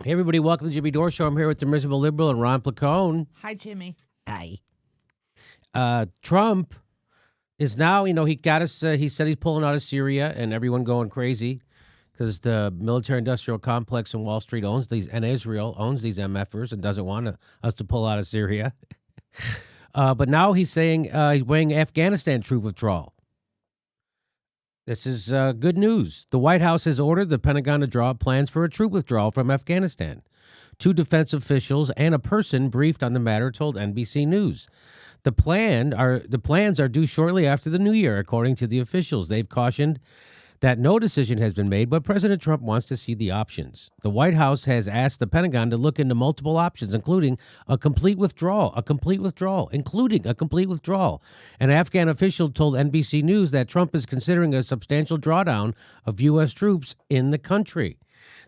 Hey, everybody, welcome to the Jimmy Dore Show. I'm here with the Miserable Liberal and Ron Placone. Hi, Jimmy. Hi. Trump is now, he got us, he said he's pulling out of Syria and everyone going crazy because the military-industrial complex in Wall Street owns these, and Israel owns these MFers and doesn't want us to pull out of Syria. But now he's saying he's weighing Afghanistan troop withdrawal. This is good news. The White House has ordered the Pentagon to draw up plans for a troop withdrawal from Afghanistan. Two defense officials and a person briefed on the matter told NBC News. The plans are due shortly after the new year, according to the officials. They've cautioned that no decision has been made, but President Trump wants to see the options. The White House has asked the Pentagon to look into multiple options, including a complete withdrawal. An Afghan official told NBC News that Trump is considering a substantial drawdown of U.S. troops in the country.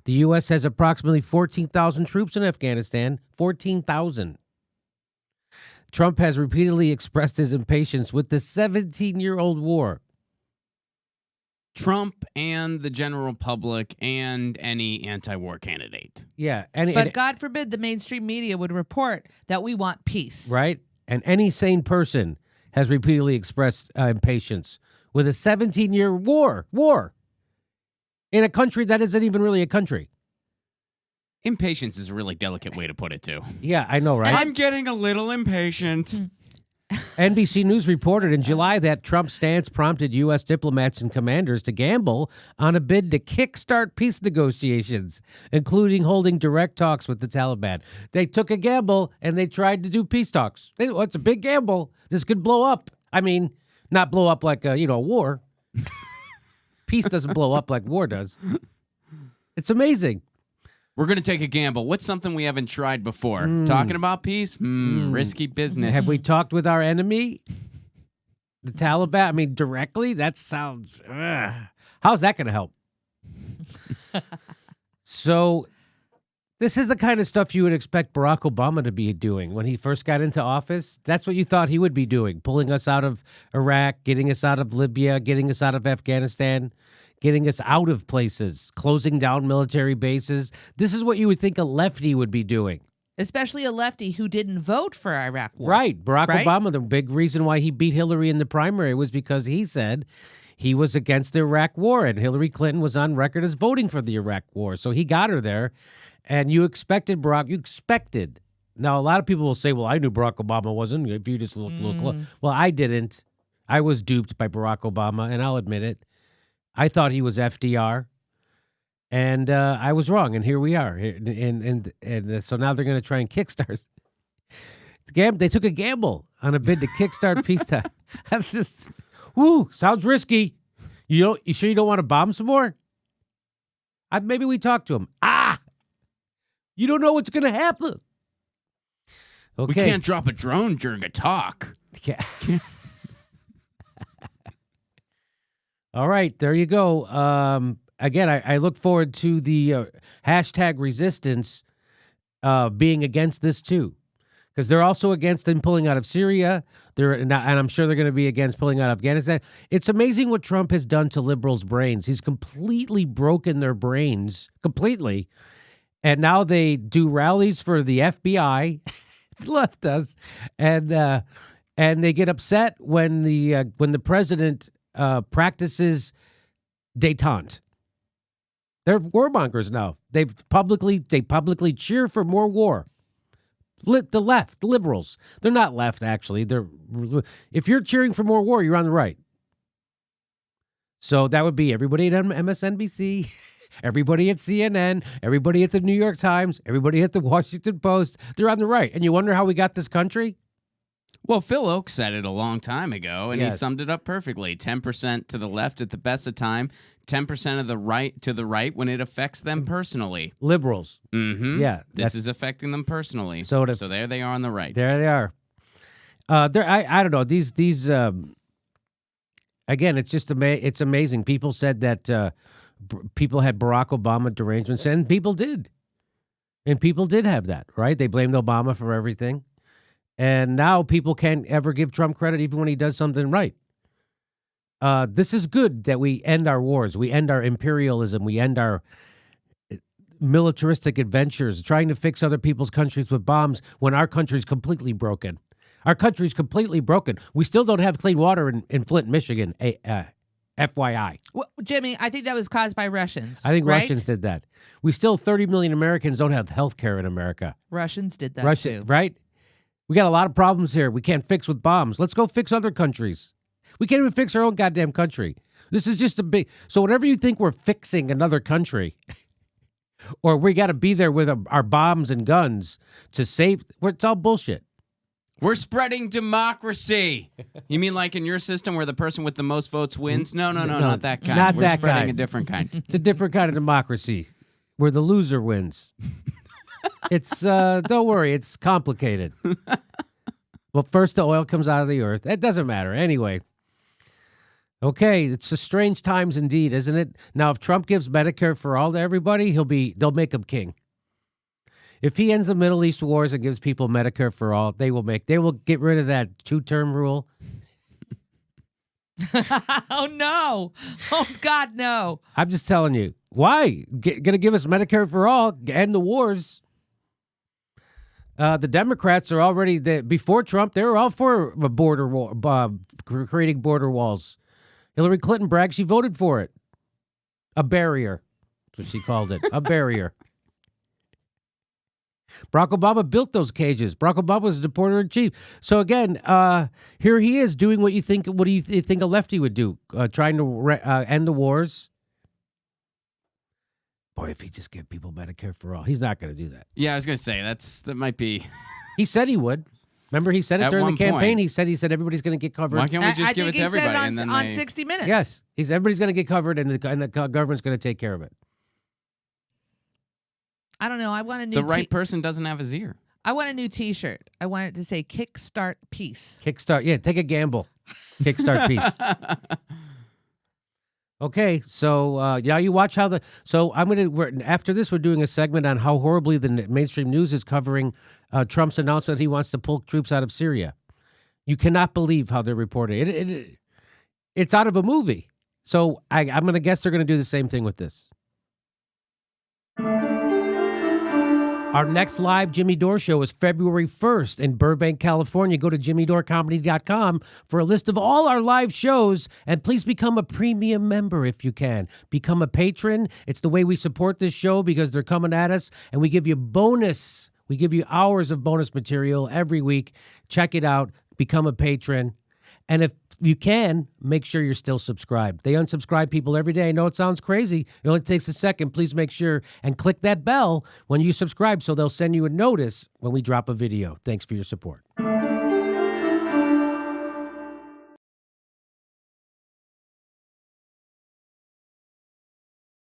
The U.S. has approximately 14,000 troops in Afghanistan, 14,000. Trump has repeatedly expressed his impatience with the 17-year-old war. Trump and the general public and any anti-war candidate. Yeah. But God forbid the mainstream media would report that we want peace. Right? And any sane person has repeatedly expressed impatience with a 17-year war in a country that isn't even really a country. Impatience is a really delicate way to put it, too. Yeah, I know, right? I'm getting a little impatient. NBC News reported in July that Trump's stance prompted U.S. diplomats and commanders to gamble on a bid to kickstart peace negotiations, including holding direct talks with the Taliban. They took a gamble and they tried to do peace talks. It's a big gamble. This could blow up. I mean, not blow up like a war. Peace doesn't blow up like war does. It's amazing. We're going to take a gamble. What's something we haven't tried before? Talking about peace? Risky business. Have we talked with our enemy, the Taliban? I mean, directly? That sounds... How's that going to help? So, this is the kind of stuff you would expect Barack Obama to be doing when he first got into office. That's what you thought he would be doing, pulling us out of Iraq, getting us out of Libya, getting us out of Afghanistan, getting us out of places, closing down military bases. This is what you would think a lefty would be doing. Especially a lefty who didn't vote for Iraq war. Right. Barack Obama, the big reason why he beat Hillary in the primary was because he said he was against the Iraq war, and Hillary Clinton was on record as voting for the Iraq war. So he got her there, and you expected. Now, a lot of people will say, well, I knew Barack Obama wasn't, if you just look a little close. Well, I didn't. I was duped by Barack Obama, and I'll admit it. I thought he was FDR, and I was wrong, and here we are. And so now they're going to try and kickstart. They took a gamble on a bid to kickstart peacetime. Sounds risky. You sure you don't want to bomb some more? Maybe we talk to him. You don't know what's going to happen. Okay. We can't drop a drone during a talk. Yeah. All right, there you go. Again, I look forward to the hashtag resistance being against this too, because they're also against them pulling out of Syria. And I'm sure they're going to be against pulling out of Afghanistan. It's amazing what Trump has done to liberals' brains. He's completely broken their brains, completely. And now they do rallies for the FBI, the left does, and they get upset when the president practices détente. They're warmongers now. They publicly cheer for more war. The left, the liberals, they're not left actually. If you're cheering for more war, you're on the right. So that would be everybody at MSNBC, everybody at CNN, everybody at the New York Times, everybody at the Washington Post. They're on the right. And you wonder how we got this country? Well, Phil Oakes said it a long time ago, and Yes. he summed it up perfectly. 10% to the left at the best of time, 10% of the right to the right when it affects them personally. Liberals. Mm-hmm. Yeah. This is affecting them personally. So there they are on the right. There they are. I don't know. These again, it's just it's amazing. People said that people had Barack Obama derangements, and people did. And people did have that, right? They blamed Obama for everything. And now people can't ever give Trump credit even when he does something right. This is good that we end our wars. We end our imperialism. We end our militaristic adventures, trying to fix other people's countries with bombs when our country's completely broken. Our country's completely broken. We still don't have clean water in Flint, Michigan, FYI. Well, Jimmy, I think that was caused by Russians. I think right? Russians did that. We still, 30 million Americans don't have health care in America. Russians did that too. Right? We got a lot of problems here we can't fix with bombs. Let's go fix other countries. We can't even fix our own goddamn country. This is just a big... So whenever you think we're fixing another country, or we got to be there with our bombs and guns to save... It's all bullshit. We're spreading democracy. You mean like in your system where the person with the most votes wins? No, not that kind. Not We're that spreading kind. a different kind. It's a different kind of democracy where the loser wins. It's, don't worry, it's complicated. Well, first the oil comes out of the earth. It doesn't matter. Anyway. Okay, it's a strange times indeed, isn't it? Now, if Trump gives Medicare for all to everybody, they'll make him king. If he ends the Middle East wars and gives people Medicare for all, they will get rid of that 2-term rule. Oh, no. Oh, God, no. I'm just telling you. Why? Gonna give us Medicare for all, end the wars. The Democrats are already, before Trump, they were all for a border wall, creating border walls. Hillary Clinton bragged she voted for it. A barrier. That's what she called it. A barrier. Barack Obama built those cages. Barack Obama was the reporter in chief. So again, here he is doing what do you think a lefty would do? Trying to end the wars. Boy, if he just gave people Medicare for all, he's not going to do that. Yeah, I was going to say that might be. He said he would. Remember, he said it At during the one campaign. point. He said everybody's going to get covered. Why can't we just I give it think to he said everybody? it And then on they... 60 Minutes. Yes, everybody's going to get covered, and the government's going to take care of it. I don't know. I want a new The right person doesn't have his ear. I want a new T-shirt. I want it to say "Kickstart Peace." Kickstart, yeah, take a gamble. Kickstart peace. Okay, so now you watch how after this we're doing a segment on how horribly the mainstream news is covering Trump's announcement that he wants to pull troops out of Syria. You cannot believe how they're reporting it. It's out of a movie. So I'm going to guess they're going to do the same thing with this. Our next live Jimmy Dore show is February 1st in Burbank, California. Go to jimmydorecomedy.com for a list of all our live shows, and please become a premium member if you can. Become a patron. It's the way we support this show because they're coming at us, and we give you bonus. We give you hours of bonus material every week. Check it out. Become a patron. And if you can, make sure you're still subscribed. They unsubscribe people every day. I know it sounds crazy. It only takes a second. Please make sure and click that bell when you subscribe so they'll send you a notice when we drop a video. Thanks for your support.